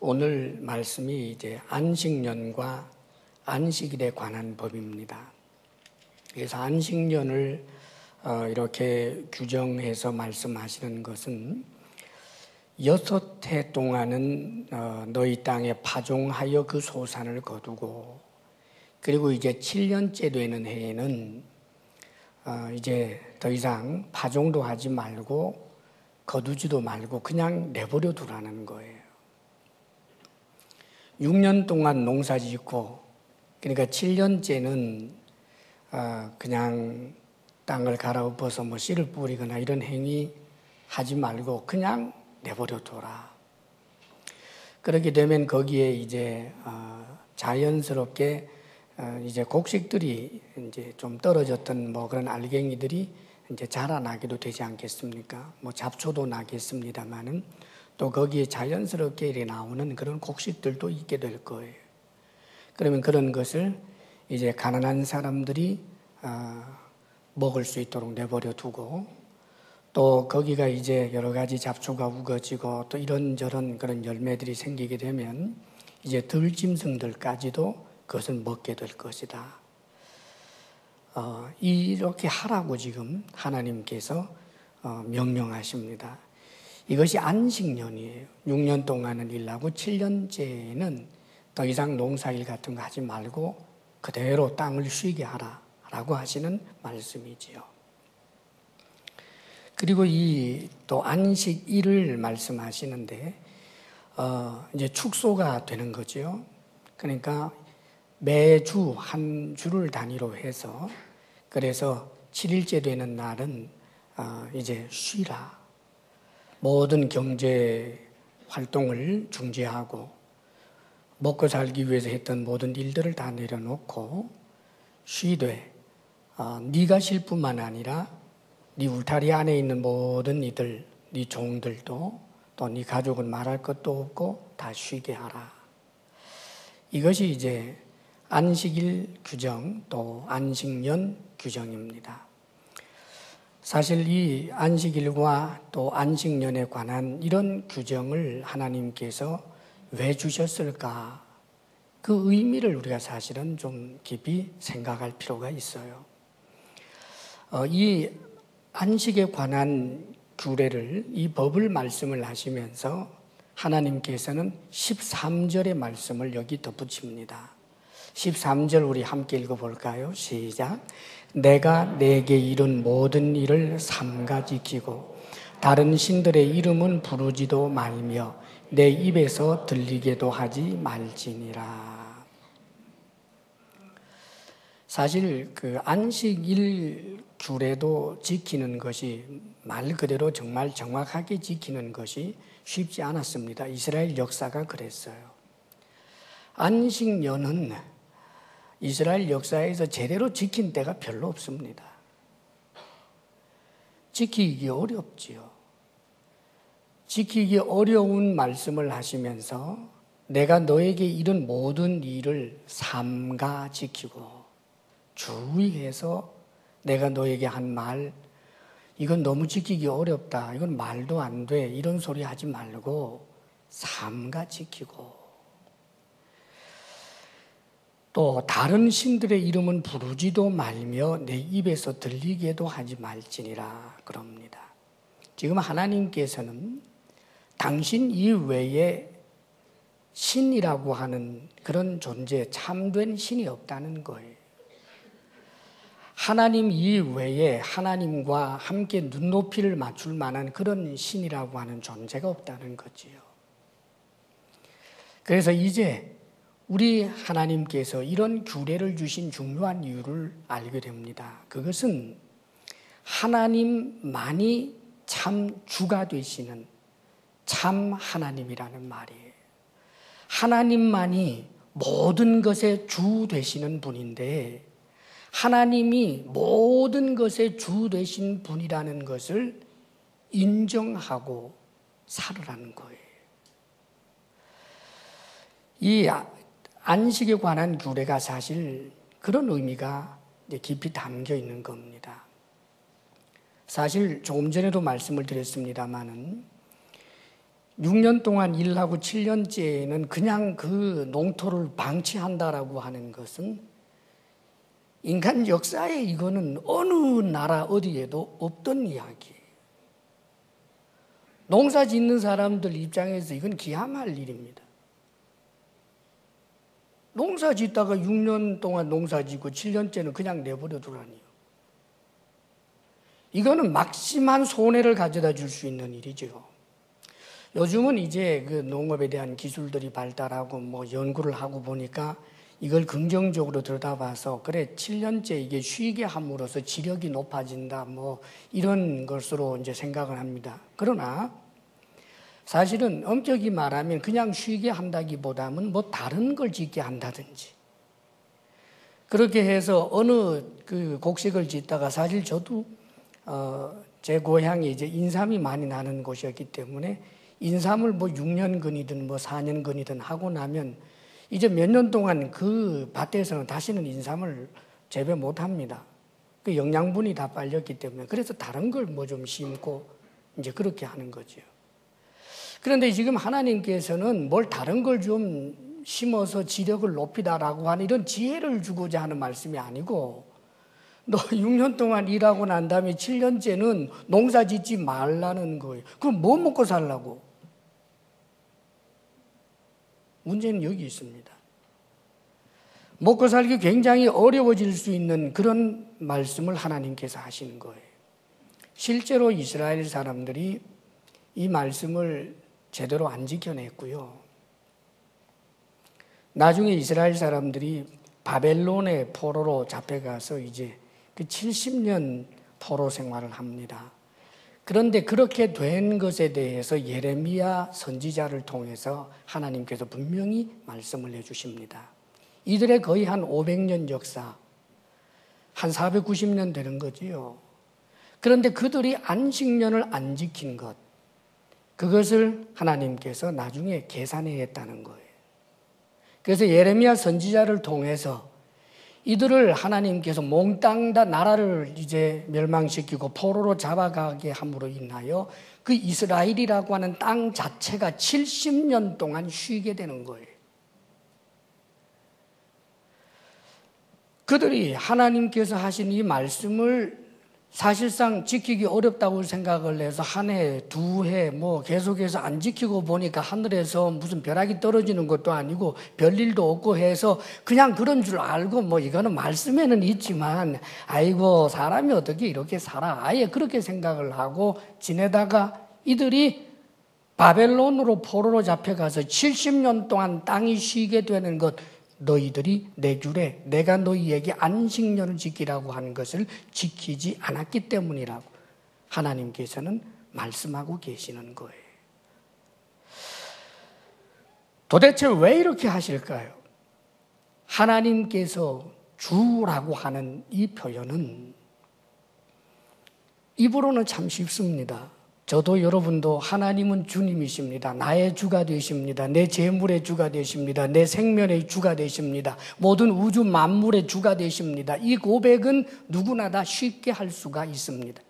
오늘 말씀이 이제 안식년과 안식일에 관한 법입니다. 그래서 안식년을 이렇게 규정해서 말씀하시는 것은 6해 동안은 너희 땅에 파종하여 그 소산을 거두고, 그리고 이제 7년째 되는 해에는 이제 더 이상 파종도 하지 말고 거두지도 말고 그냥 내버려 두라는 거예요. 6년 동안 농사 짓고, 그러니까 7년째는 그냥 땅을 갈아엎어서 뭐 씨를 뿌리거나 이런 행위 하지 말고 그냥 내버려 둬라. 그렇게 되면 거기에 이제 자연스럽게 이제 곡식들이 이제 좀 떨어졌던 뭐 그런 알갱이들이 이제 자라나기도 되지 않겠습니까? 뭐 잡초도 나겠습니다만은 또 거기에 자연스럽게 이렇게 나오는 그런 곡식들도 있게 될 거예요. 그러면 그런 것을 이제 가난한 사람들이 먹을 수 있도록 내버려 두고, 또 거기가 이제 여러 가지 잡초가 우거지고 또 이런저런 그런 열매들이 생기게 되면 이제 들짐승들까지도 그것을 먹게 될 것이다. 이렇게 하라고 지금 하나님께서 명령하십니다. 이것이 안식년이에요. 6년 동안은 일하고 7년째에는 더 이상 농사일 같은 거 하지 말고 그대로 땅을 쉬게 하라라고 하시는 말씀이지요. 그리고 이 또 안식일을 말씀하시는데 이제 축소가 되는 거죠. 그러니까 매주 한 주를 단위로 해서, 그래서 7일째 되는 날은 이제 쉬라. 모든 경제 활동을 중지하고 먹고 살기 위해서 했던 모든 일들을 다 내려놓고 쉬되, 네가 쉴 뿐만 아니라 네 울타리 안에 있는 모든 이들, 네 종들도 또 네 가족은 말할 것도 없고 다 쉬게 하라. 이것이 이제 안식일 규정 또 안식년 규정입니다. 사실 이 안식일과 또 안식년에 관한 이런 규정을 하나님께서 왜 주셨을까? 그 의미를 우리가 사실은 좀 깊이 생각할 필요가 있어요. 이 안식에 관한 규례를, 이 법을 말씀을 하시면서 하나님께서는 13절의 말씀을 여기 덧붙입니다. 13절 우리 함께 읽어볼까요? 시작. 내가 내게 이룬 모든 일을 삼가 지키고 다른 신들의 이름은 부르지도 말며 내 입에서 들리게도 하지 말지니라. 사실 그 안식일 규례도 지키는 것이 말 그대로 정말 정확하게 지키는 것이 쉽지 않았습니다. 이스라엘 역사가 그랬어요. 안식년은 이스라엘 역사에서 제대로 지킨 때가 별로 없습니다. 지키기 어렵지요. 지키기 어려운 말씀을 하시면서 내가 너에게 이른 모든 일을 삼가 지키고, 주의해서 내가 너에게 한 말, 이건 너무 지키기 어렵다, 이건 말도 안 돼, 이런 소리 하지 말고 삼가 지키고, 또 다른 신들의 이름은 부르지도 말며 내 입에서 들리게도 하지 말지니라 그럽니다. 지금 하나님께서는 당신 이외에 신이라고 하는 그런 존재, 참된 신이 없다는 거예요. 하나님 이외에 하나님과 함께 눈높이를 맞출 만한 그런 신이라고 하는 존재가 없다는 거지요. 그래서 이제 우리 하나님께서 이런 규례를 주신 중요한 이유를 알게 됩니다. 그것은 하나님만이 참 주가 되시는 참 하나님이라는 말이에요. 하나님만이 모든 것의 주 되시는 분인데, 하나님이 모든 것의 주 되신 분이라는 것을 인정하고 살으라는 거예요. 이 안식에 관한 규례가 사실 그런 의미가 깊이 담겨 있는 겁니다. 사실 조금 전에도 말씀을 드렸습니다마는 6년 동안 일하고 7년째에는 그냥 그 농토를 방치한다라고 하는 것은 인간 역사에 이거는 어느 나라 어디에도 없던 이야기예요. 농사 짓는 사람들 입장에서 이건 기함할 일입니다. 농사 짓다가 6년 동안 농사 짓고 7년째는 그냥 내버려 두라니요. 이거는 막심한 손해를 가져다 줄 수 있는 일이죠. 요즘은 이제 그 농업에 대한 기술들이 발달하고 뭐 연구를 하고 보니까 이걸 긍정적으로 들여다봐서 그래 7년째 이게 쉬게 함으로써 지력이 높아진다 뭐 이런 것으로 이제 생각을 합니다. 그러나 사실은 엄격히 말하면 그냥 쉬게 한다기보다는 뭐 다른 걸 짓게 한다든지 그렇게 해서 어느 그 곡식을 짓다가 사실 저도 제 고향이 이제 인삼이 많이 나는 곳이었기 때문에 인삼을 뭐 6년근이든 뭐 4년근이든 하고 나면 이제 몇 년 동안 그 밭에서는 다시는 인삼을 재배 못 합니다. 그 영양분이 다 빨렸기 때문에 그래서 다른 걸 뭐 좀 심고 이제 그렇게 하는 거죠. 그런데 지금 하나님께서는 뭘 다른 걸 좀 심어서 지력을 높이다라고 하는 이런 지혜를 주고자 하는 말씀이 아니고 너 6년 동안 일하고 난 다음에 7년째는 농사 짓지 말라는 거예요. 그럼 뭐 먹고 살라고? 문제는 여기 있습니다. 먹고 살기 굉장히 어려워질 수 있는 그런 말씀을 하나님께서 하시는 거예요. 실제로 이스라엘 사람들이 이 말씀을 제대로 안 지켜냈고요. 나중에 이스라엘 사람들이 바벨론의 포로로 잡혀가서 이제 그 70년 포로 생활을 합니다. 그런데 그렇게 된 것에 대해서 예레미야 선지자를 통해서 하나님께서 분명히 말씀을 해주십니다. 이들의 거의 한 500년 역사, 한 490년 되는 거지요. 그런데 그들이 안식년을 안 지킨 것, 그것을 하나님께서 나중에 계산했다는 거예요. 그래서 예레미야 선지자를 통해서 이들을 하나님께서 몽땅 다 나라를 이제 멸망시키고 포로로 잡아가게 함으로 인하여 그 이스라엘이라고 하는 땅 자체가 70년 동안 쉬게 되는 거예요. 그들이 하나님께서 하신 이 말씀을 사실상 지키기 어렵다고 생각을 해서 한 해, 두 해 뭐 계속해서 안 지키고 보니까 하늘에서 무슨 벼락이 떨어지는 것도 아니고 별일도 없고 해서 그냥 그런 줄 알고 뭐 이거는 말씀에는 있지만 아이고 사람이 어떻게 이렇게 살아 아예 그렇게 생각을 하고 지내다가 이들이 바벨론으로 포로로 잡혀가서 70년 동안 땅이 쉬게 되는 것 너희들이 내 귤에 내가 너희에게 안식년을 지키라고 하는 것을 지키지 않았기 때문이라고 하나님께서는 말씀하고 계시는 거예요. 도대체 왜 이렇게 하실까요? 하나님께서 주라고 하는 이 표현은 입으로는 참 쉽습니다. 저도 여러분도 하나님은 주님이십니다. 나의 주가 되십니다. 내 재물의 주가 되십니다. 내 생명의 주가 되십니다. 모든 우주 만물의 주가 되십니다. 이 고백은 누구나 다 쉽게 할 수가 있습니다.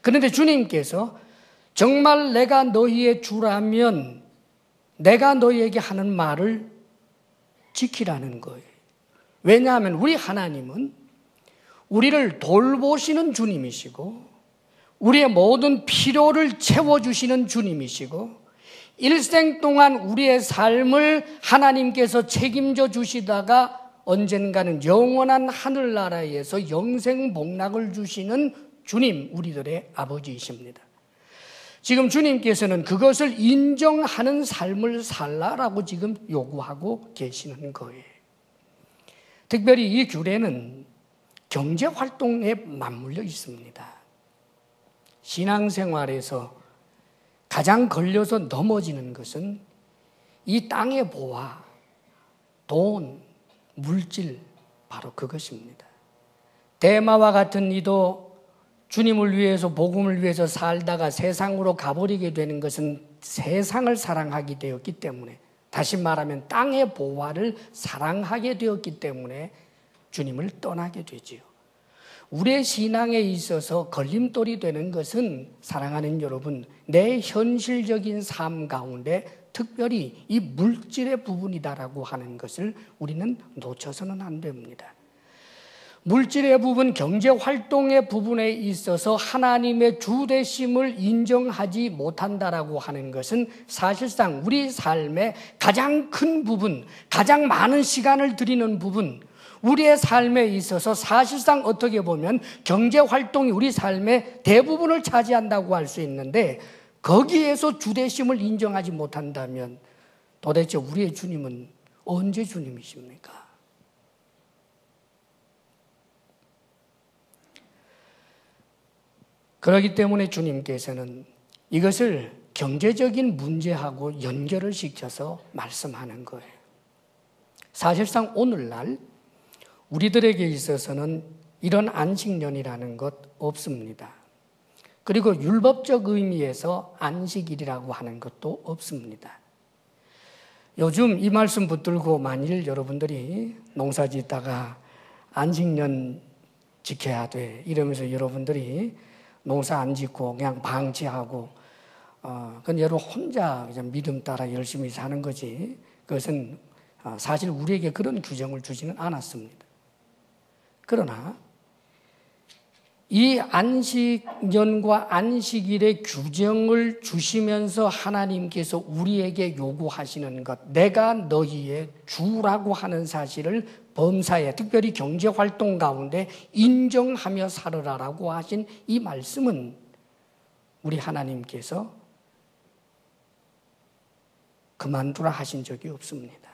그런데 주님께서 정말 내가 너희의 주라면 내가 너희에게 하는 말을 지키라는 거예요. 왜냐하면 우리 하나님은 우리를 돌보시는 주님이시고 우리의 모든 필요를 채워주시는 주님이시고 일생 동안 우리의 삶을 하나님께서 책임져 주시다가 언젠가는 영원한 하늘나라에서 영생 복락을 주시는 주님, 우리들의 아버지이십니다. 지금 주님께서는 그것을 인정하는 삶을 살라라고 지금 요구하고 계시는 거예요. 특별히 이 규례는 경제활동에 맞물려 있습니다. 신앙생활에서 가장 걸려서 넘어지는 것은 이 땅의 보화, 돈, 물질, 바로 그것입니다. 데마와 같은 이도 주님을 위해서 복음을 위해서 살다가 세상으로 가버리게 되는 것은 세상을 사랑하게 되었기 때문에 다시 말하면 땅의 보화를 사랑하게 되었기 때문에 주님을 떠나게 되지요. 우리의 신앙에 있어서 걸림돌이 되는 것은 사랑하는 여러분, 내 현실적인 삶 가운데 특별히 이 물질의 부분이다라고 하는 것을 우리는 놓쳐서는 안 됩니다. 물질의 부분, 경제활동의 부분에 있어서 하나님의 주되심을 인정하지 못한다라고 하는 것은 사실상 우리 삶의 가장 큰 부분, 가장 많은 시간을 들이는 부분, 우리의 삶에 있어서 사실상 어떻게 보면 경제활동이 우리 삶의 대부분을 차지한다고 할 수 있는데 거기에서 주되심을 인정하지 못한다면 도대체 우리의 주님은 언제 주님이십니까? 그렇기 때문에 주님께서는 이것을 경제적인 문제하고 연결을 시켜서 말씀하는 거예요. 사실상 오늘날 우리들에게 있어서는 이런 안식년이라는 것 없습니다. 그리고 율법적 의미에서 안식일이라고 하는 것도 없습니다. 요즘 이 말씀 붙들고 만일 여러분들이 농사 짓다가 안식년 지켜야 돼 이러면서 여러분들이 농사 안 짓고 그냥 방치하고 그건 여러분 혼자 그냥 믿음 따라 열심히 사는 거지, 그것은 사실 우리에게 그런 규정을 주지는 않았습니다. 그러나 이 안식년과 안식일의 규정을 주시면서 하나님께서 우리에게 요구하시는 것, 내가 너희의 주라고 하는 사실을 범사에, 특별히 경제활동 가운데 인정하며 살으라라고 하신 이 말씀은 우리 하나님께서 그만두라 하신 적이 없습니다.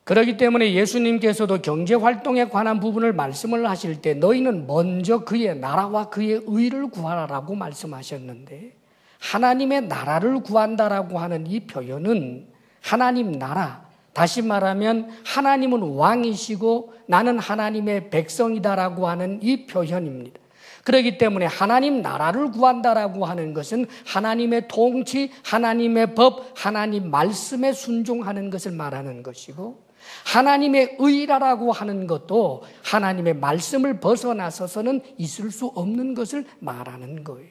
그렇기 때문에 예수님께서도 경제활동에 관한 부분을 말씀을 하실 때 너희는 먼저 그의 나라와 그의 의를 구하라라고 말씀하셨는데, 하나님의 나라를 구한다라고 하는 이 표현은 하나님 나라, 다시 말하면 하나님은 왕이시고 나는 하나님의 백성이다라고 하는 이 표현입니다. 그렇기 때문에 하나님 나라를 구한다라고 하는 것은 하나님의 통치, 하나님의 법, 하나님 말씀에 순종하는 것을 말하는 것이고, 하나님의 의라고 하는 것도 하나님의 말씀을 벗어나서서는 있을 수 없는 것을 말하는 거예요.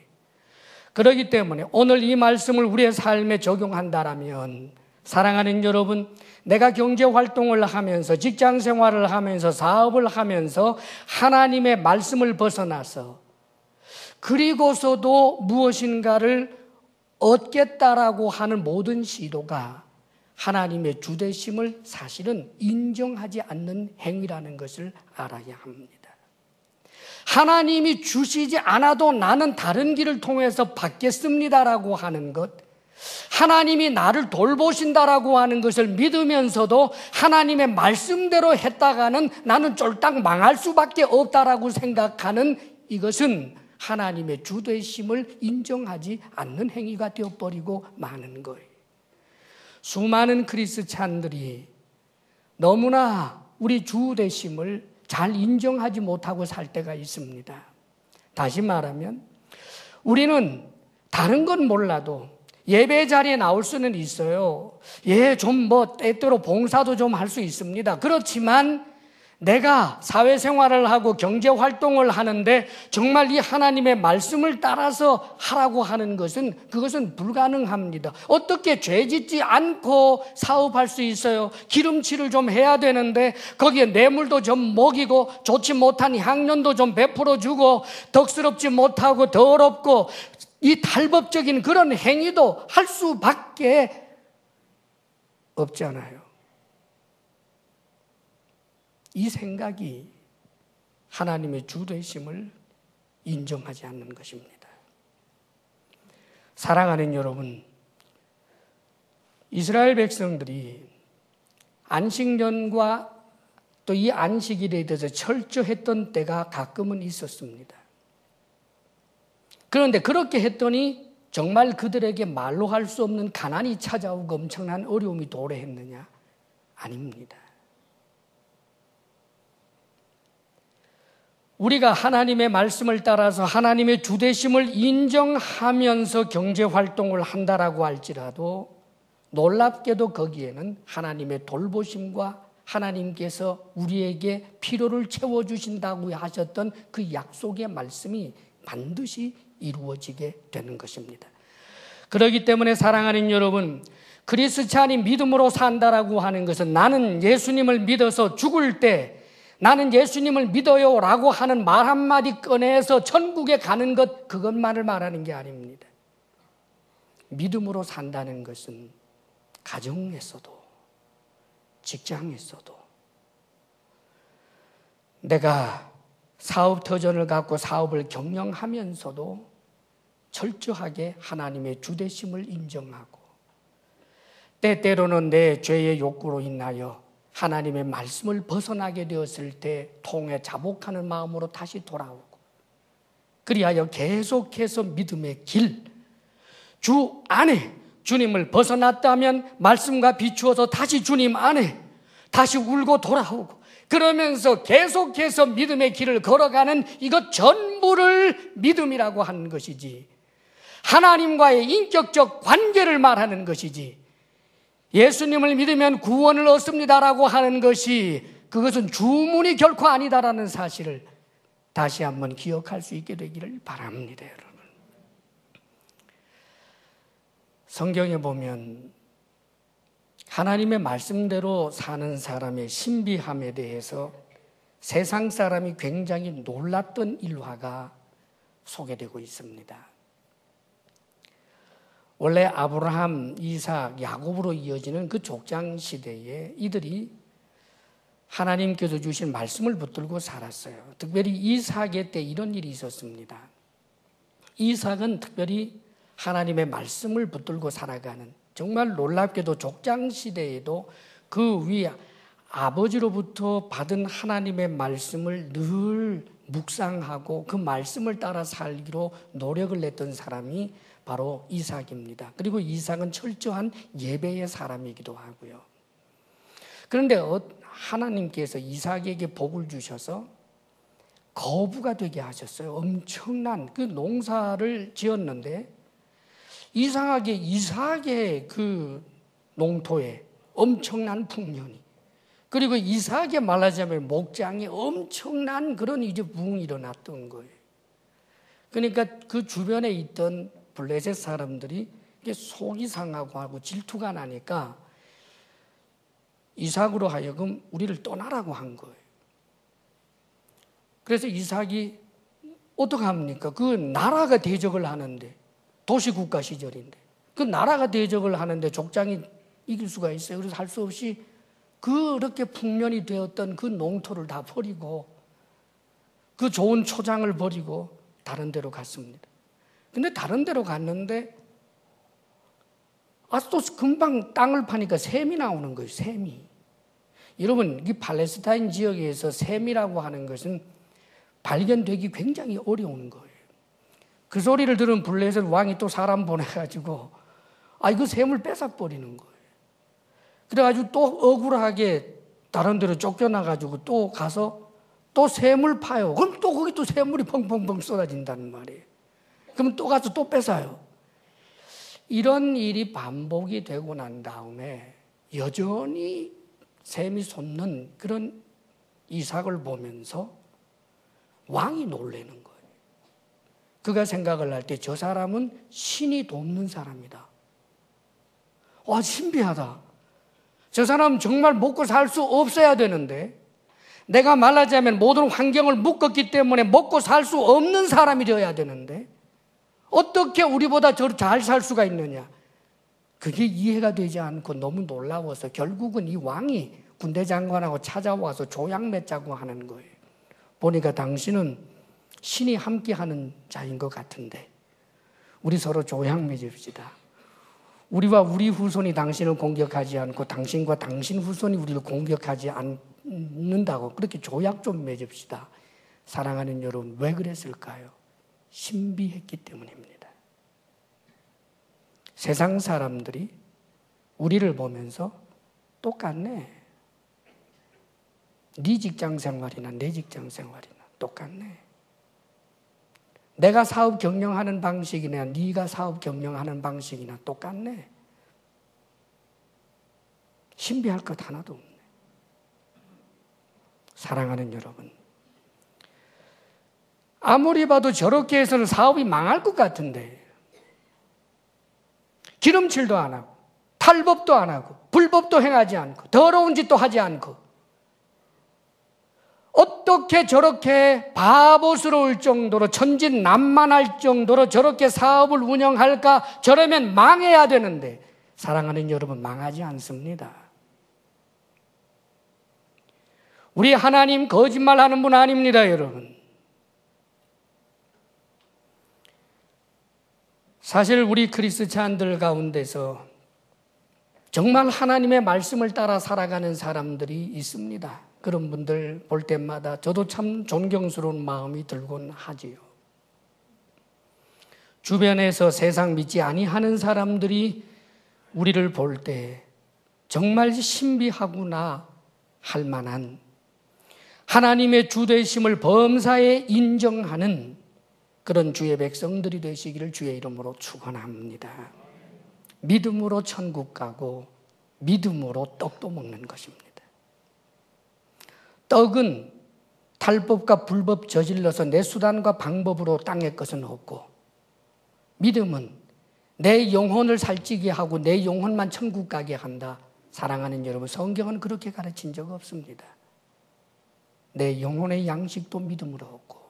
그렇기 때문에 오늘 이 말씀을 우리의 삶에 적용한다라면, 사랑하는 여러분, 내가 경제활동을 하면서 직장 생활을 하면서 사업을 하면서 하나님의 말씀을 벗어나서 그리고서도 무엇인가를 얻겠다라고 하는 모든 시도가 하나님의 주되심을 사실은 인정하지 않는 행위라는 것을 알아야 합니다. 하나님이 주시지 않아도 나는 다른 길을 통해서 받겠습니다라고 하는 것, 하나님이 나를 돌보신다라고 하는 것을 믿으면서도 하나님의 말씀대로 했다가는 나는 쫄딱 망할 수밖에 없다라고 생각하는 이것은 하나님의 주되심을 인정하지 않는 행위가 되어버리고 마는 거예요. 수많은 크리스찬들이 너무나 우리 주되심을 잘 인정하지 못하고 살 때가 있습니다. 다시 말하면 우리는 다른 건 몰라도 예배 자리에 나올 수는 있어요. 좀 때때로 봉사도 좀 할 수 있습니다. 그렇지만 내가 사회생활을 하고 경제활동을 하는데 정말 이 하나님의 말씀을 따라서 하라고 하는 것은 그것은 불가능합니다. 어떻게 죄짓지 않고 사업할 수 있어요? 기름칠을 좀 해야 되는데 거기에 뇌물도 좀 먹이고 좋지 못한 향년도 좀 베풀어주고 덕스럽지 못하고 더럽고 이 탈법적인 그런 행위도 할 수밖에 없잖아요. 이 생각이 하나님의 주되심을 인정하지 않는 것입니다. 사랑하는 여러분, 이스라엘 백성들이 안식년과 또 이 안식일에 대해서 철저했던 때가 가끔은 있었습니다. 그런데 그렇게 했더니 정말 그들에게 말로 할 수 없는 가난이 찾아오고 엄청난 어려움이 도래했느냐? 아닙니다. 우리가 하나님의 말씀을 따라서 하나님의 주되심을 인정하면서 경제활동을 한다라고 할지라도 놀랍게도 거기에는 하나님의 돌보심과 하나님께서 우리에게 필요를 채워주신다고 하셨던 그 약속의 말씀이 반드시 이루어지게 되는 것입니다. 그렇기 때문에 사랑하는 여러분, 크리스찬이 믿음으로 산다라고 하는 것은 나는 예수님을 믿어서 죽을 때 나는 예수님을 믿어요 라고 하는 말 한마디 꺼내서 천국에 가는 것, 그것만을 말하는 게 아닙니다. 믿음으로 산다는 것은 가정에서도 직장에서도 내가 사업 터전을 갖고 사업을 경영하면서도 철저하게 하나님의 주대심을 인정하고 때때로는 내 죄의 욕구로 인하여 하나님의 말씀을 벗어나게 되었을 때 통해 자복하는 마음으로 다시 돌아오고 그리하여 계속해서 믿음의 길, 주 안에 주님을 벗어났다면 말씀과 비추어서 다시 주님 안에 다시 울고 돌아오고 그러면서 계속해서 믿음의 길을 걸어가는 이것 전부를 믿음이라고 하는 것이지 하나님과의 인격적 관계를 말하는 것이지 예수님을 믿으면 구원을 얻습니다라고 하는 것이 그것은 주문이 결코 아니다라는 사실을 다시 한번 기억할 수 있게 되기를 바랍니다, 여러분. 성경에 보면 하나님의 말씀대로 사는 사람의 신비함에 대해서 세상 사람이 굉장히 놀랐던 일화가 소개되고 있습니다. 원래 아브라함, 이삭, 야곱으로 이어지는 그 족장 시대에 이들이 하나님께서 주신 말씀을 붙들고 살았어요. 특별히 이삭의 때 이런 일이 있었습니다. 이삭은 특별히 하나님의 말씀을 붙들고 살아가는 정말 놀랍게도 족장 시대에도 그 위에 아버지로부터 받은 하나님의 말씀을 늘 묵상하고 그 말씀을 따라 살기로 노력을 냈던 사람이 바로 이삭입니다. 그리고 이삭은 철저한 예배의 사람이기도 하고요. 그런데 하나님께서 이삭에게 복을 주셔서 거부가 되게 하셨어요. 엄청난 그 농사를 지었는데 이상하게 이삭의 그 농토에 엄청난 풍년이 그리고 이삭의 말하자면 목장에 엄청난 그런 이제 부흥이 일어났던 거예요. 그러니까 그 주변에 있던 블레셋 사람들이 속이 상하고 하고 질투가 나니까 이삭으로 하여금 우리를 떠나라고 한 거예요. 그래서 이삭이 어떻게 합니까? 그 나라가 대적을 하는데 도시국가 시절인데 그 나라가 대적을 하는데 족장이 이길 수가 있어요. 그래서 할 수 없이 그렇게 풍년이 되었던 그 농토를 다 버리고 그 좋은 초장을 버리고 다른 데로 갔습니다. 근데 다른 데로 갔는데 또 금방 땅을 파니까 샘이 나오는 거예요. 샘이. 여러분 이 팔레스타인 지역에서 샘이라고 하는 것은 발견되기 굉장히 어려운 거예요. 그 소리를 들은 블레셋 왕이 또 사람 보내가지고 그 샘을 뺏어버리는 거예요. 그래가지고 또 억울하게 다른 데로 쫓겨나가지고 또 가서 또 샘을 파요. 그럼 또 거기 또 샘물이 펑펑펑 쏟아진다는 말이에요. 그럼 또 가서 또 뺏어요. 이런 일이 반복이 되고 난 다음에 여전히 샘이 솟는 그런 이삭을 보면서 왕이 놀라는 거예요. 그가 생각을 할 때 저 사람은 신이 돕는 사람이다. 와, 신비하다. 저 사람은 정말 먹고 살 수 없어야 되는데 내가 말하자면 모든 환경을 묶었기 때문에 먹고 살 수 없는 사람이 되어야 되는데 어떻게 우리보다 저 잘 살 수가 있느냐. 그게 이해가 되지 않고 너무 놀라워서 결국은 이 왕이 군대 장관하고 찾아와서 조약 맺자고 하는 거예요. 보니까 당신은 신이 함께하는 자인 것 같은데 우리 서로 조약 맺읍시다. 우리와 우리 후손이 당신을 공격하지 않고 당신과 당신 후손이 우리를 공격하지 않는다고 그렇게 조약 좀 맺읍시다. 사랑하는 여러분, 왜 그랬을까요? 신비했기 때문입니다. 세상 사람들이 우리를 보면서 똑같네. 네 직장 생활이나 내 직장 생활이나 똑같네. 내가 사업 경영하는 방식이나 네가 사업 경영하는 방식이나 똑같네. 신비할 것 하나도 없네. 사랑하는 여러분, 아무리 봐도 저렇게 해서는 사업이 망할 것 같은데 기름칠도 안 하고 탈법도 안 하고 불법도 행하지 않고 더러운 짓도 하지 않고 어떻게 저렇게 바보스러울 정도로 천진난만할 정도로 저렇게 사업을 운영할까? 저러면 망해야 되는데 사랑하는 여러분, 망하지 않습니다. 우리 하나님 거짓말하는 분 아닙니다, 여러분. 사실 우리 크리스찬들 가운데서 정말 하나님의 말씀을 따라 살아가는 사람들이 있습니다. 그런 분들 볼 때마다 저도 참 존경스러운 마음이 들곤 하지요. 주변에서 세상 믿지 아니하는 사람들이 우리를 볼 때 정말 신비하구나 할 만한 하나님의 주되심을 범사에 인정하는 그런 주의 백성들이 되시기를 주의 이름으로 축원합니다. 믿음으로 천국 가고 믿음으로 떡도 먹는 것입니다. 떡은 탈법과 불법 저질러서 내 수단과 방법으로 땅의 것은 없고, 믿음은 내 영혼을 살찌게 하고 내 영혼만 천국 가게 한다. 사랑하는 여러분, 성경은 그렇게 가르친 적 없습니다. 내 영혼의 양식도 믿음으로 얻고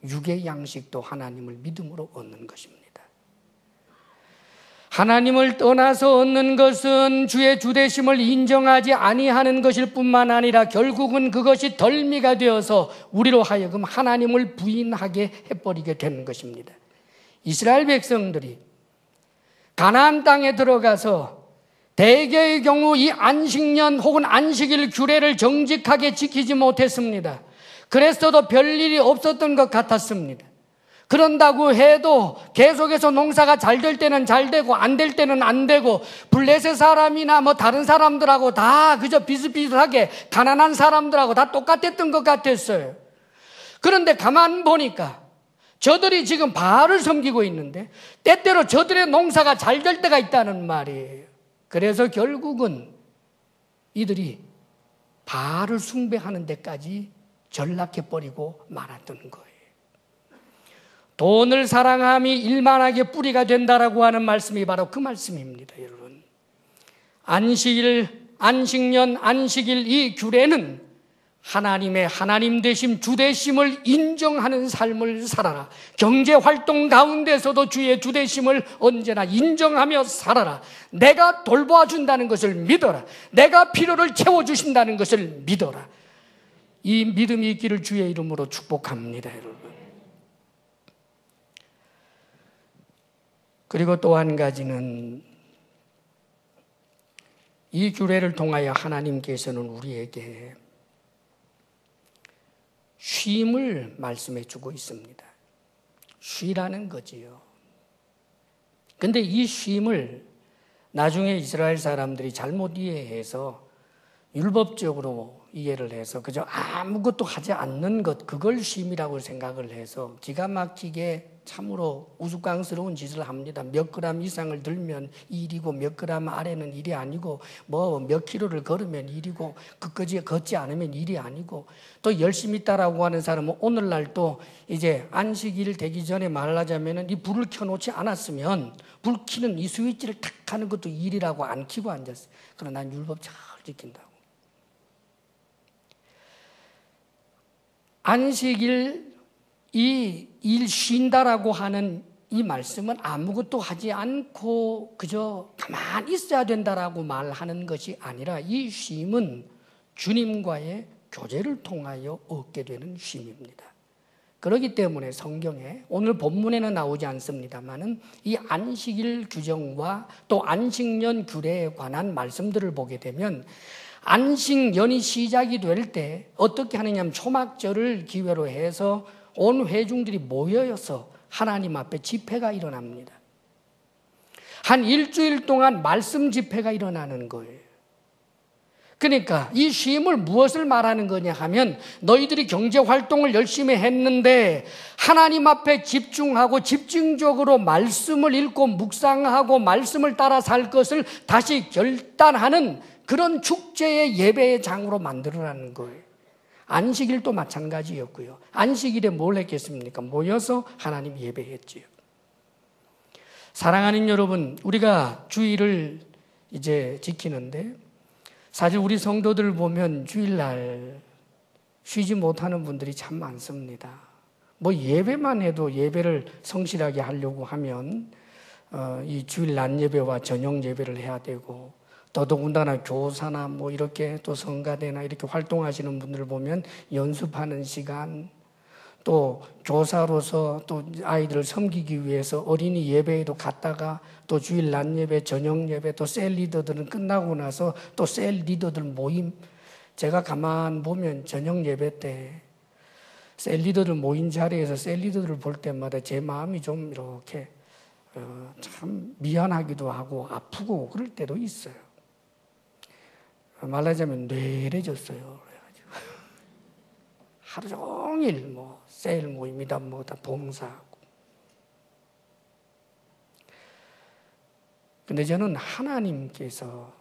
육의 양식도 하나님을 믿음으로 얻는 것입니다. 하나님을 떠나서 얻는 것은 주의 주되심을 인정하지 아니하는 것일 뿐만 아니라 결국은 그것이 덜미가 되어서 우리로 하여금 하나님을 부인하게 해버리게 되는 것입니다. 이스라엘 백성들이 가나안 땅에 들어가서 대개의 경우 이 안식년 혹은 안식일 규례를 정직하게 지키지 못했습니다. 그랬어도 별일이 없었던 것 같았습니다. 그런다고 해도 계속해서 농사가 잘 될 때는 잘 되고 안 될 때는 안 되고, 블레셋 사람이나 뭐 다른 사람들하고 다 그저 비슷비슷하게 가난한 사람들하고 다 똑같았던 것 같았어요. 그런데 가만 보니까 저들이 지금 바알을 섬기고 있는데 때때로 저들의 농사가 잘 될 때가 있다는 말이에요. 그래서 결국은 이들이 바알을 숭배하는 데까지 전락해버리고 말았던 거예요. 돈을 사랑함이 일만하게 뿌리가 된다라고 하는 말씀이 바로 그 말씀입니다, 여러분. 안식일, 안식년, 안식일 이 규례는 하나님의 하나님 되심, 주 되심을 인정하는 삶을 살아라. 경제활동 가운데서도 주의 주 되심을 언제나 인정하며 살아라. 내가 돌보아준다는 것을 믿어라. 내가 필요를 채워주신다는 것을 믿어라. 이 믿음이 있기를 주의 이름으로 축복합니다, 여러분. 그리고 또 한 가지는 이 규례를 통하여 하나님께서는 우리에게 쉼을 말씀해 주고 있습니다. 쉬라는 거지요. 근데 이 쉼을 나중에 이스라엘 사람들이 잘못 이해해서 율법적으로 이해를 해서 그저 아무것도 하지 않는 것, 그걸 쉼이라고 생각을 해서 기가 막히게 참으로 우스꽝스러운 짓을 합니다. 몇 그램 이상을 들면 일이고 몇 그램 아래는 일이 아니고 뭐 몇 킬로를 걸으면 일이고 끝까지 걷지 않으면 일이 아니고, 또 열심히 있다라고 하는 사람은 오늘날 또 이제 안식일 되기 전에 말하자면 이 불을 켜놓지 않았으면 불 켜는 이 스위치를 탁 하는 것도 일이라고 안 켜고 앉았어요. 그러나 난 율법 잘 지킨다고. 안식일 이 일 쉰다라고 하는 이 말씀은 아무것도 하지 않고 그저 가만히 있어야 된다라고 말하는 것이 아니라 이 쉼은 주님과의 교제를 통하여 얻게 되는 쉼입니다. 그렇기 때문에 성경에 오늘 본문에는 나오지 않습니다만은 이 안식일 규정과 또 안식년 규례에 관한 말씀들을 보게 되면 안식년이 시작이 될 때 어떻게 하느냐면 초막절을 기회로 해서 온 회중들이 모여서 하나님 앞에 집회가 일어납니다. 한 일주일 동안 말씀 집회가 일어나는 거예요. 그러니까 이 쉼을 무엇을 말하는 거냐 하면 너희들이 경제활동을 열심히 했는데 하나님 앞에 집중하고 집중적으로 말씀을 읽고 묵상하고 말씀을 따라 살 것을 다시 결단하는 그런 축제의 예배의 장으로 만들어라는 거예요. 안식일도 마찬가지였고요. 안식일에 뭘 했겠습니까? 모여서 하나님 예배했지요. 사랑하는 여러분, 우리가 주일을 이제 지키는데 사실 우리 성도들 보면 주일날 쉬지 못하는 분들이 참 많습니다. 뭐 예배만 해도 예배를 성실하게 하려고 하면 이 주일 낮 예배와 저녁 예배를 해야 되고, 더더군다나 교사나 뭐 이렇게 또 성가대나 이렇게 활동하시는 분들을 보면 연습하는 시간, 또 교사로서 또 아이들을 섬기기 위해서 어린이 예배에도 갔다가 또 주일 낮 예배, 저녁 예배, 또 셀 리더들은 끝나고 나서 또 셀 리더들 모임, 제가 가만 보면 저녁 예배 때 셀 리더들 모인 자리에서 셀 리더들을 볼 때마다 제 마음이 좀 이렇게 참 미안하기도 하고 아프고 그럴 때도 있어요. 말하자면 뇌래졌어요. 그래가지고 하루 종일 뭐 셀 모임이다 뭐다 봉사하고. 근데 저는 하나님께서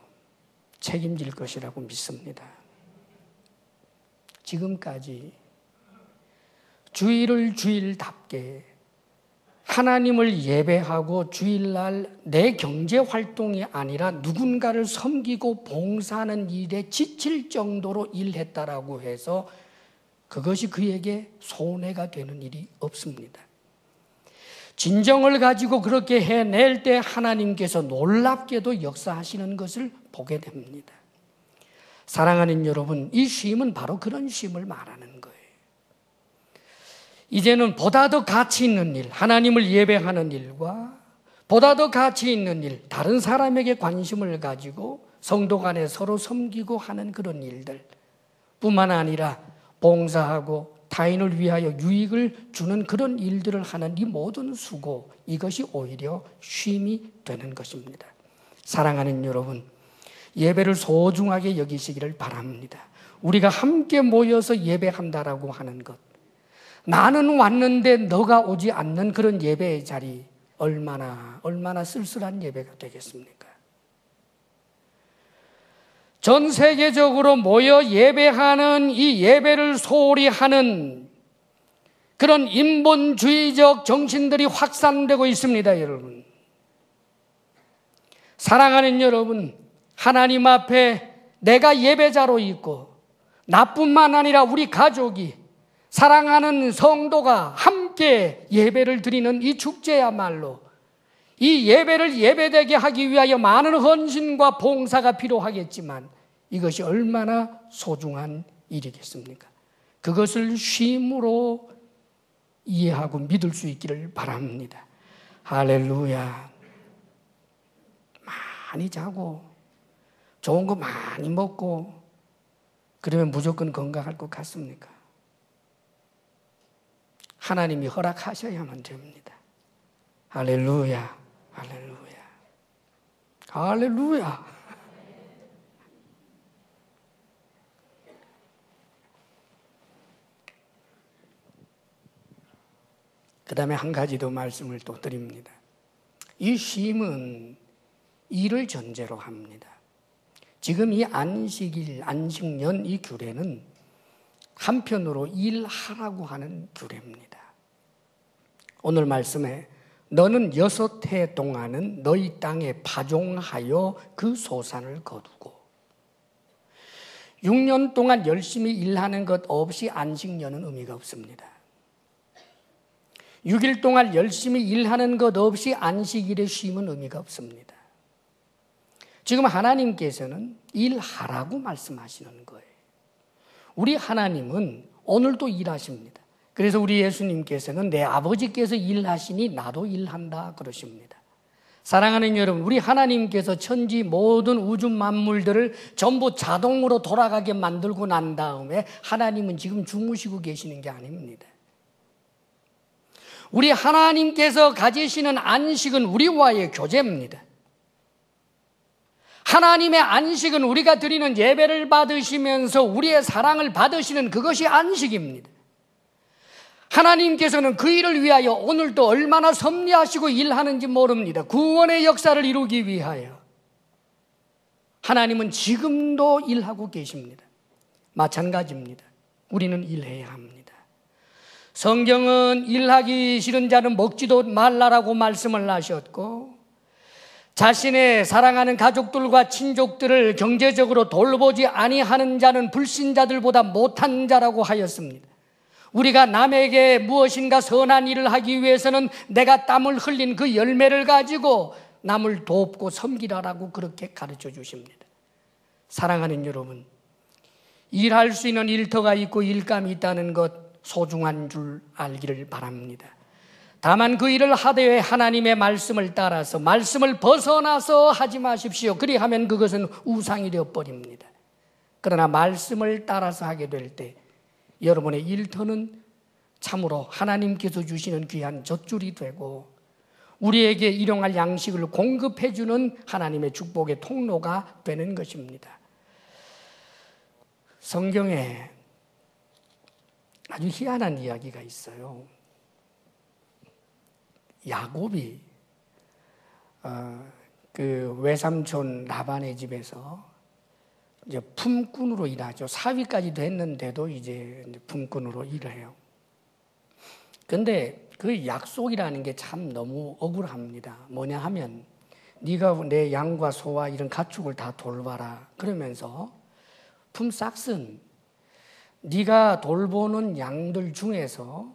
책임질 것이라고 믿습니다. 지금까지 주일을 주일답게 하나님을 예배하고 주일날 내 경제활동이 아니라 누군가를 섬기고 봉사하는 일에 지칠 정도로 일했다라고 해서 그것이 그에게 손해가 되는 일이 없습니다. 진정을 가지고 그렇게 해낼 때 하나님께서 놀랍게도 역사하시는 것을 보게 됩니다. 사랑하는 여러분, 이 쉼은 바로 그런 쉼을 말하는 거예요. 이제는 보다 더 가치 있는 일, 하나님을 예배하는 일과 보다 더 가치 있는 일, 다른 사람에게 관심을 가지고 성도 간에 서로 섬기고 하는 그런 일들 뿐만 아니라 봉사하고 타인을 위하여 유익을 주는 그런 일들을 하는 이 모든 수고, 이것이 오히려 쉼이 되는 것입니다. 사랑하는 여러분, 예배를 소중하게 여기시기를 바랍니다. 우리가 함께 모여서 예배한다라고 하는 것, 나는 왔는데 너가 오지 않는 그런 예배의 자리, 얼마나 쓸쓸한 예배가 되겠습니까? 전 세계적으로 모여 예배하는 이 예배를 소홀히 하는 그런 인본주의적 정신들이 확산되고 있습니다, 여러분. 사랑하는 여러분, 하나님 앞에 내가 예배자로 있고 나뿐만 아니라 우리 가족이, 사랑하는 성도가 함께 예배를 드리는 이 축제야말로 이 예배를 예배되게 하기 위하여 많은 헌신과 봉사가 필요하겠지만 이것이 얼마나 소중한 일이겠습니까? 그것을 쉼으로 이해하고 믿을 수 있기를 바랍니다. 할렐루야. 많이 자고 좋은 거 많이 먹고 그러면 무조건 건강할 것 같습니까? 하나님이 허락하셔야만 됩니다. 할렐루야. 할렐루야. 할렐루야. 그 다음에 한 가지 더 말씀을 또 드립니다. 이 쉼은 일을 전제로 합니다. 지금 이 안식일, 안식년 이 규례는 한편으로 일하라고 하는 규례입니다. 오늘 말씀에 너는 6해 동안은 너희 땅에 파종하여 그 소산을 거두고 6년 동안 열심히 일하는 것 없이 안식년은 의미가 없습니다. 6일 동안 열심히 일하는 것 없이 안식일의 쉼은 의미가 없습니다. 지금 하나님께서는 일하라고 말씀하시는 거예요. 우리 하나님은 오늘도 일하십니다. 그래서 우리 예수님께서는 내 아버지께서 일하시니 나도 일한다 그러십니다. 사랑하는 여러분, 우리 하나님께서 천지 모든 우주 만물들을 전부 자동으로 돌아가게 만들고 난 다음에 하나님은 지금 주무시고 계시는 게 아닙니다. 우리 하나님께서 가지시는 안식은 우리와의 교제입니다. 하나님의 안식은 우리가 드리는 예배를 받으시면서 우리의 사랑을 받으시는 그것이 안식입니다. 하나님께서는 그 일을 위하여 오늘도 얼마나 섭리하시고 일하는지 모릅니다. 구원의 역사를 이루기 위하여 하나님은 지금도 일하고 계십니다. 마찬가지입니다. 우리는 일해야 합니다. 성경은 일하기 싫은 자는 먹지도 말라라고 말씀을 하셨고, 자신의 사랑하는 가족들과 친족들을 경제적으로 돌보지 아니하는 자는 불신자들보다 못한 자라고 하였습니다. 우리가 남에게 무엇인가 선한 일을 하기 위해서는 내가 땀을 흘린 그 열매를 가지고 남을 돕고 섬기라라고 그렇게 가르쳐 주십니다. 사랑하는 여러분, 일할 수 있는 일터가 있고 일감이 있다는 것 소중한 줄 알기를 바랍니다. 다만 그 일을 하되 하나님의 말씀을 따라서, 말씀을 벗어나서 하지 마십시오. 그리하면 그것은 우상이 되어버립니다. 그러나 말씀을 따라서 하게 될 때 여러분의 일터는 참으로 하나님께서 주시는 귀한 젖줄이 되고 우리에게 일용할 양식을 공급해 주는 하나님의 축복의 통로가 되는 것입니다. 성경에 아주 희한한 이야기가 있어요. 야곱이 그 외삼촌 라반의 집에서 이제 품꾼으로 일하죠. 사위까지 됐는데도 이제 품꾼으로 일을 해요. 근데 그 약속이라는 게 참 너무 억울합니다. 뭐냐 하면 네가 내 양과 소와 이런 가축을 다 돌봐라. 그러면서 품삯은 네가 돌보는 양들 중에서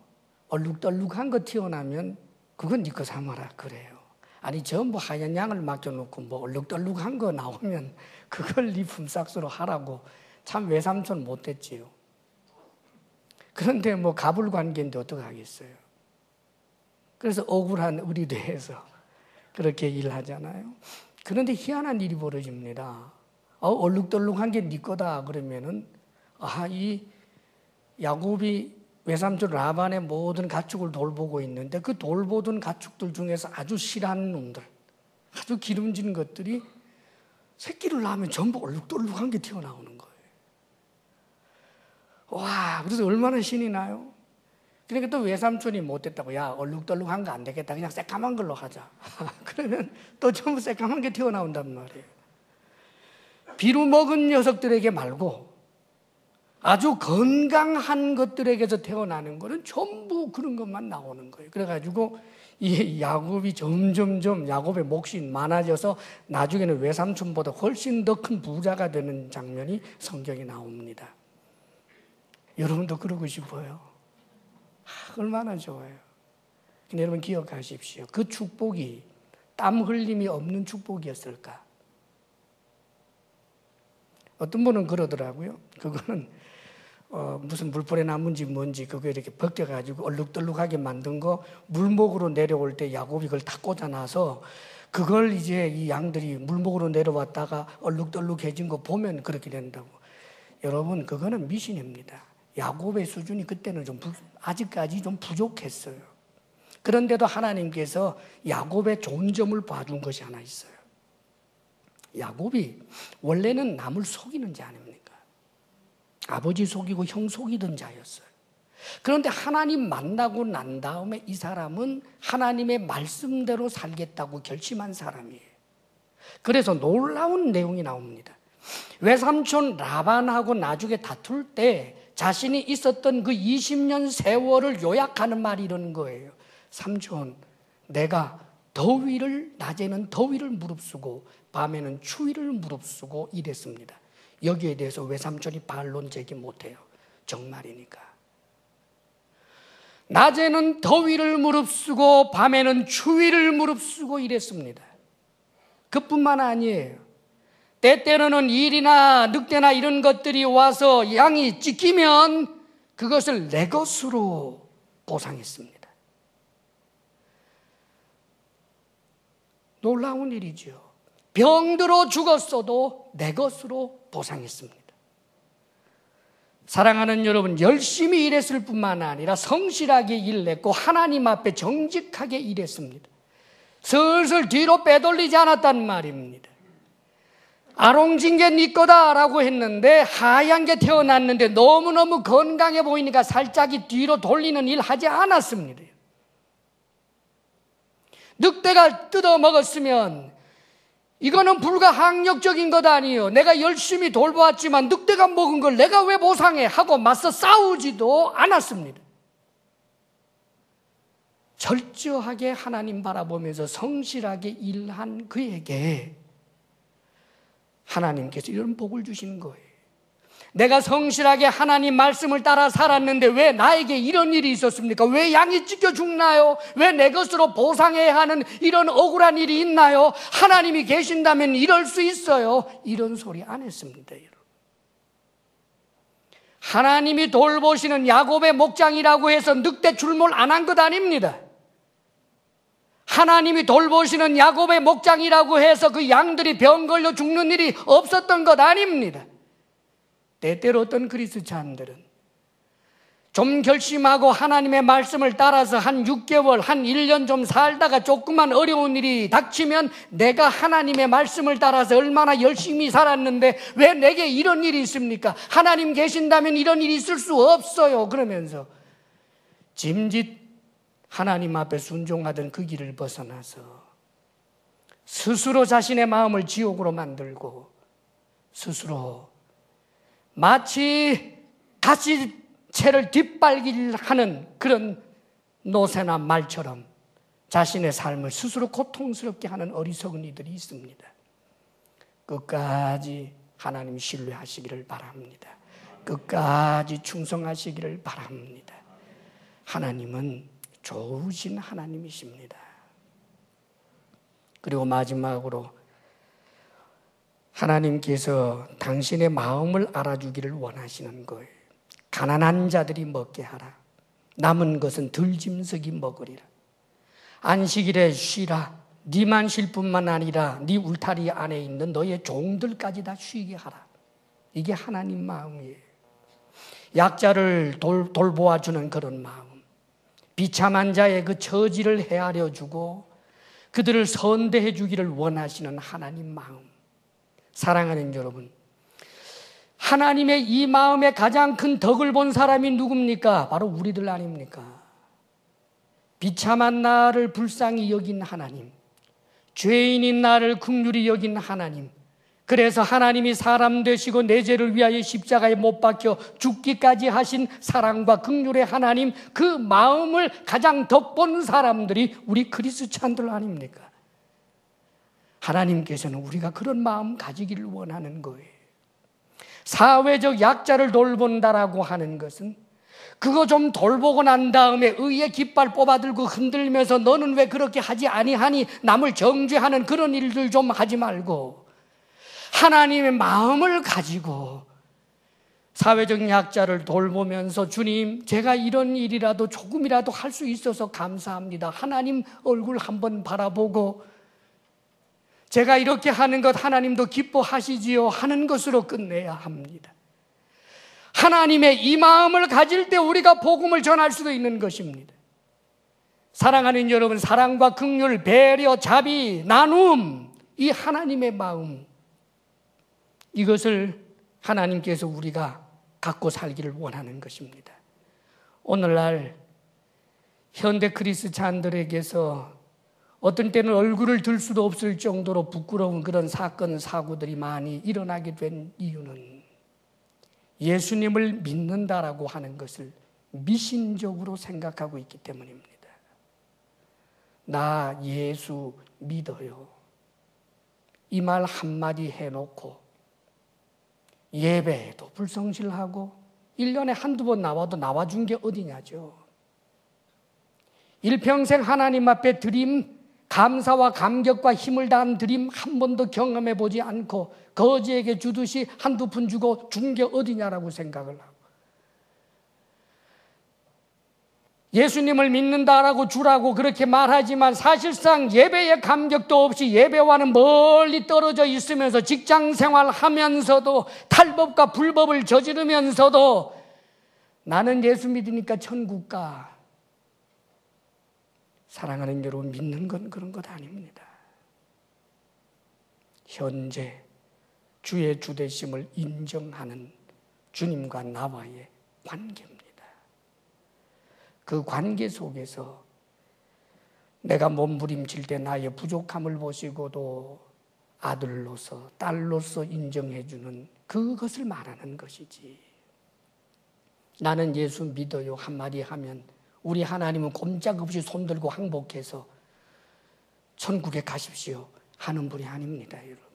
얼룩덜룩한 거 튀어나오면 그건 네 거 삼아라 그래요. 아니 전부 하얀 양을 맡겨놓고 뭐 얼룩덜룩한 거 나오면 그걸 네 품삯으로 하라고. 참 외삼촌 못됐지요. 그런데 뭐 가불관계인데 어떡하겠어요. 그래서 억울한 의리돼서 그렇게 일하잖아요. 그런데 희한한 일이 벌어집니다. 얼룩덜룩한 게 네 거다 그러면은 이 야곱이 외삼촌 라반의 모든 가축을 돌보고 있는데 그 돌보던 가축들 중에서 아주 실한 놈들, 아주 기름진 것들이 새끼를 낳으면 전부 얼룩덜룩한 게 튀어나오는 거예요. 와, 그래서 얼마나 신이 나요? 그러니까 또 외삼촌이 못됐다고, 야, 얼룩덜룩한 거 안 되겠다. 그냥 새까만 걸로 하자. 그러면 또 전부 새까만 게 튀어나온단 말이에요. 비루 먹은 녀석들에게 말고 아주 건강한 것들에게서 태어나는 거는 전부 그런 것만 나오는 거예요. 그래가지고 이 야곱이 점점점 야곱의 몫이 많아져서 나중에는 외삼촌보다 훨씬 더 큰 부자가 되는 장면이 성경에 나옵니다. 여러분도 그러고 싶어요? 얼마나 좋아요. 근데 여러분 기억하십시오. 그 축복이 땀 흘림이 없는 축복이었을까? 어떤 분은 그러더라고요. 그거는 무슨 물불에 나무인지 뭔지 그거 이렇게 벗겨가지고 얼룩덜룩하게 만든 거 물목으로 내려올 때 야곱이 그걸 다 꽂아놔서 그걸 이제 이 양들이 물목으로 내려왔다가 얼룩덜룩해진 거 보면 그렇게 된다고. 여러분 그거는 미신입니다. 야곱의 수준이 그때는 아직까지 좀 부족했어요. 그런데도 하나님께서 야곱의 좋은 점을 봐준 것이 하나 있어요. 야곱이 원래는 남을 속이는 자 아닙니까? 아버지 속이고 형 속이던 자였어요. 그런데 하나님 만나고 난 다음에 이 사람은 하나님의 말씀대로 살겠다고 결심한 사람이에요. 그래서 놀라운 내용이 나옵니다. 외삼촌 라반하고 나중에 다툴 때 자신이 있었던 그 20년 세월을 요약하는 말이 이런 거예요. 삼촌, 내가 더위를 낮에는 더위를 무릅쓰고 밤에는 추위를 무릅쓰고 이랬습니다. 여기에 대해서 외삼촌이 반론 제기 못해요. 정말이니까. 낮에는 더위를 무릅쓰고 밤에는 추위를 무릅쓰고 이랬습니다. 그뿐만 아니에요. 때때로는 일이나 늑대나 이런 것들이 와서 양이 찢기면 그것을 내 것으로 보상했습니다. 놀라운 일이죠. 병들어 죽었어도 내 것으로 보상했습니다. 사랑하는 여러분, 열심히 일했을 뿐만 아니라 성실하게 일했고 하나님 앞에 정직하게 일했습니다. 슬슬 뒤로 빼돌리지 않았단 말입니다. 아롱진 게 네 거다라고 했는데 하얀 게 태어났는데 너무너무 건강해 보이니까 살짝이 뒤로 돌리는 일 하지 않았습니다. 늑대가 뜯어 먹었으면 이거는 불가항력적인 것 아니에요. 내가 열심히 돌보았지만 늑대가 먹은 걸 내가 왜 보상해 하고 맞서 싸우지도 않았습니다. 철저하게 하나님 바라보면서 성실하게 일한 그에게 하나님께서 이런 복을 주시는 거예요. 내가 성실하게 하나님 말씀을 따라 살았는데 왜 나에게 이런 일이 있었습니까? 왜 양이 찢겨 죽나요? 왜 내 것으로 보상해야 하는 이런 억울한 일이 있나요? 하나님이 계신다면 이럴 수 있어요. 이런 소리 안 했습니다. 하나님이 돌보시는 야곱의 목장이라고 해서 늑대 출몰 안 한 것 아닙니다. 하나님이 돌보시는 야곱의 목장이라고 해서 그 양들이 병 걸려 죽는 일이 없었던 것 아닙니다. 때때로 어떤 그리스찬들은 좀 결심하고 하나님의 말씀을 따라서 한 6개월, 한 1년 좀 살다가 조그만 어려운 일이 닥치면 내가 하나님의 말씀을 따라서 얼마나 열심히 살았는데 왜 내게 이런 일이 있습니까? 하나님 계신다면 이런 일이 있을 수 없어요. 그러면서 짐짓 하나님 앞에 순종하던 그 길을 벗어나서 스스로 자신의 마음을 지옥으로 만들고 스스로 마치 가시채를 뒷발질하는 그런 노새나 말처럼 자신의 삶을 스스로 고통스럽게 하는 어리석은 이들이 있습니다. 끝까지 하나님 신뢰하시기를 바랍니다. 끝까지 충성하시기를 바랍니다. 하나님은 좋으신 하나님이십니다. 그리고 마지막으로 하나님께서 당신의 마음을 알아주기를 원하시는 거예요. 가난한 자들이 먹게 하라. 남은 것은 들짐승이 먹으리라. 안식일에 쉬라. 네만 쉴 뿐만 아니라 네 울타리 안에 있는 너의 종들까지 다 쉬게 하라. 이게 하나님 마음이에요. 약자를 돌보아주는 그런 마음. 비참한 자의 그 처지를 헤아려 주고 그들을 선대해 주기를 원하시는 하나님 마음. 사랑하는 여러분, 하나님의 이 마음에 가장 큰 덕을 본 사람이 누굽니까? 바로 우리들 아닙니까? 비참한 나를 불쌍히 여긴 하나님, 죄인인 나를 긍휼히 여긴 하나님, 그래서 하나님이 사람 되시고 내 죄를 위하여 십자가에 못 박혀 죽기까지 하신 사랑과 긍휼의 하나님, 그 마음을 가장 덕본 사람들이 우리 그리스찬들 아닙니까? 하나님께서는 우리가 그런 마음 가지기를 원하는 거예요. 사회적 약자를 돌본다라고 하는 것은 그거 좀 돌보고 난 다음에 의의 깃발 뽑아들고 흔들면서 너는 왜 그렇게 하지 아니하니 남을 정죄하는 그런 일들 좀 하지 말고 하나님의 마음을 가지고 사회적 약자를 돌보면서 주님, 제가 이런 일이라도 조금이라도 할 수 있어서 감사합니다. 하나님 얼굴 한번 바라보고 제가 이렇게 하는 것 하나님도 기뻐하시지요 하는 것으로 끝내야 합니다. 하나님의 이 마음을 가질 때 우리가 복음을 전할 수도 있는 것입니다. 사랑하는 여러분, 사랑과 긍휼, 배려, 자비, 나눔, 이 하나님의 마음, 이것을 하나님께서 우리가 갖고 살기를 원하는 것입니다. 오늘날 현대 크리스찬들에게서 어떤 때는 얼굴을 들 수도 없을 정도로 부끄러운 그런 사건, 사고들이 많이 일어나게 된 이유는 예수님을 믿는다라고 하는 것을 미신적으로 생각하고 있기 때문입니다. 나 예수 믿어요. 이 말 한마디 해놓고 예배에도 불성실하고 1년에 한두 번 나와도 나와준 게 어디냐죠. 일평생 하나님 앞에 드림, 감사와 감격과 힘을 다한 드림 한 번도 경험해 보지 않고 거지에게 주듯이 한두 푼 주고 준 게 어디냐라고 생각을 하고 예수님을 믿는다라고 주라고 그렇게 말하지만 사실상 예배의 감격도 없이 예배와는 멀리 떨어져 있으면서 직장 생활하면서도 탈법과 불법을 저지르면서도 나는 예수 믿으니까 천국 가. 사랑하는 여러분, 믿는 건 그런 것 아닙니다. 현재 주의 주되심을 인정하는 주님과 나와의 관계입니다. 그 관계 속에서 내가 몸부림칠 때 나의 부족함을 보시고도 아들로서 딸로서 인정해주는 그것을 말하는 것이지. 나는 예수 믿어요 한마디 하면 우리 하나님은 꼼짝없이 손들고 항복해서 천국에 가십시오 하는 분이 아닙니다, 여러분.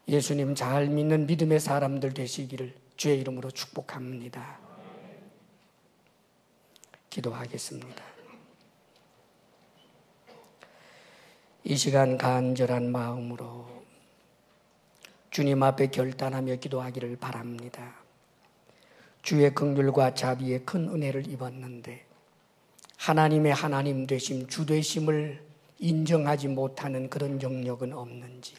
예수님 잘 믿는 믿음의 사람들 되시기를 주의 이름으로 축복합니다. 기도하겠습니다. 이 시간 간절한 마음으로 주님 앞에 결단하며 기도하기를 바랍니다. 주의 긍휼과 자비의 큰 은혜를 입었는데 하나님의 하나님 되심, 주 되심을 인정하지 못하는 그런 영역은 없는지,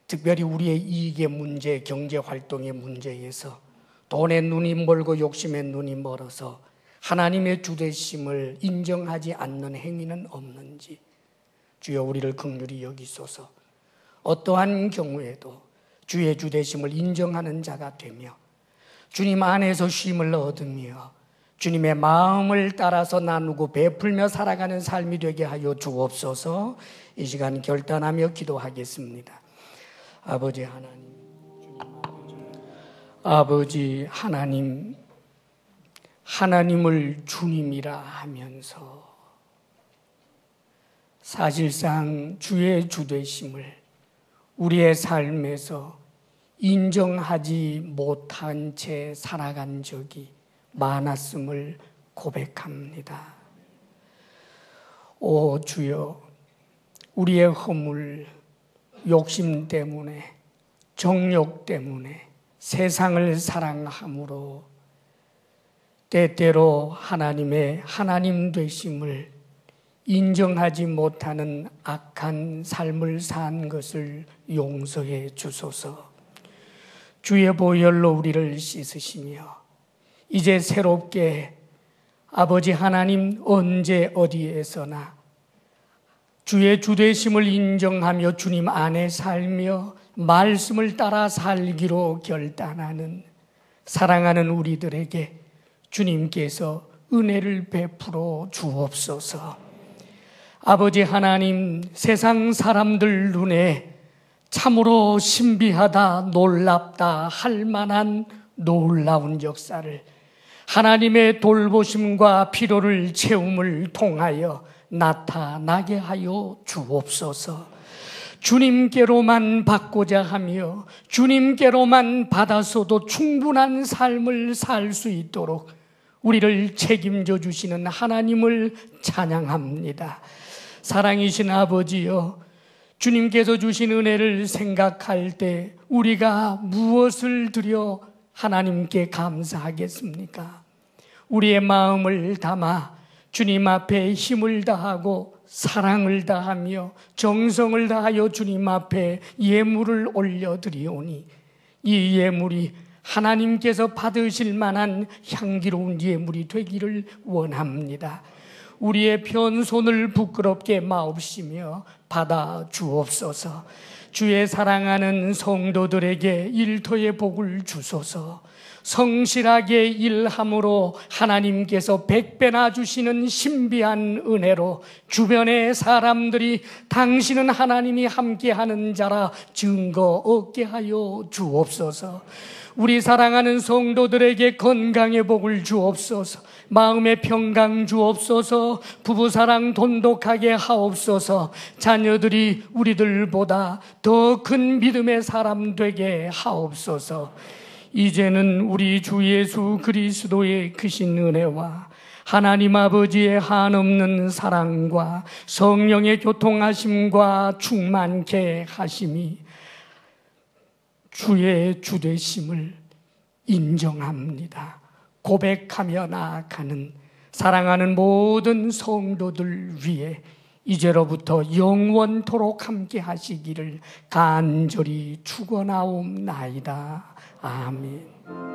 특별히 우리의 이익의 문제, 경제활동의 문제에서 돈에 눈이 멀고 욕심에 눈이 멀어서 하나님의 주 되심을 인정하지 않는 행위는 없는지 주여 우리를 긍휼히 여기소서. 어떠한 경우에도 주의 주 되심을 인정하는 자가 되며 주님 안에서 쉼을 얻으며 주님의 마음을 따라서 나누고 베풀며 살아가는 삶이 되게 하여 주옵소서. 이 시간 결단하며 기도하겠습니다. 아버지 하나님, 아버지 하나님, 하나님을 주님이라 하면서 사실상 주의 주되심을 우리의 삶에서 인정하지 못한 채 살아간 적이 많았음을 고백합니다. 오 주여, 우리의 허물, 욕심 때문에, 정욕 때문에 세상을 사랑함으로 때때로 하나님의 하나님 되심을 인정하지 못하는 악한 삶을 산 것을 용서해 주소서. 주의 보혈로 우리를 씻으시며 이제 새롭게 아버지 하나님 언제 어디에서나 주의 주되심을 인정하며 주님 안에 살며 말씀을 따라 살기로 결단하는 사랑하는 우리들에게 주님께서 은혜를 베풀어 주옵소서. 아버지 하나님, 세상 사람들 눈에 참으로 신비하다, 놀랍다 할 만한 놀라운 역사를 하나님의 돌보심과 필요를 채움을 통하여 나타나게 하여 주옵소서. 주님께로만 받고자 하며 주님께로만 받아서도 충분한 삶을 살 수 있도록 우리를 책임져 주시는 하나님을 찬양합니다. 사랑이신 아버지여, 주님께서 주신 은혜를 생각할 때 우리가 무엇을 드려 하나님께 감사하겠습니까? 우리의 마음을 담아 주님 앞에 힘을 다하고 사랑을 다하며 정성을 다하여 주님 앞에 예물을 올려드리오니 이 예물이 하나님께서 받으실 만한 향기로운 예물이 되기를 원합니다. 우리의 편손을 부끄럽게 마옵시며 받아 주옵소서. 주의 사랑하는 성도들에게 일터의 복을 주소서. 성실하게 일함으로 하나님께서 100배나 주시는 신비한 은혜로 주변의 사람들이 당신은 하나님이 함께하는 자라 증거 얻게 하여 주옵소서. 우리 사랑하는 성도들에게 건강의 복을 주옵소서. 마음의 평강 주옵소서. 부부사랑 돈독하게 하옵소서. 자녀들이 우리들보다 더 큰 믿음의 사람 되게 하옵소서. 이제는 우리 주 예수 그리스도의 크신 은혜와 하나님 아버지의 한없는 사랑과 성령의 교통하심과 충만케 하심이 주의 주되심을 인정합니다. 고백하며 나아가는 사랑하는 모든 성도들 위해 이제로부터 영원토록 함께 하시기를 간절히 축원하옵나이다. 아멘.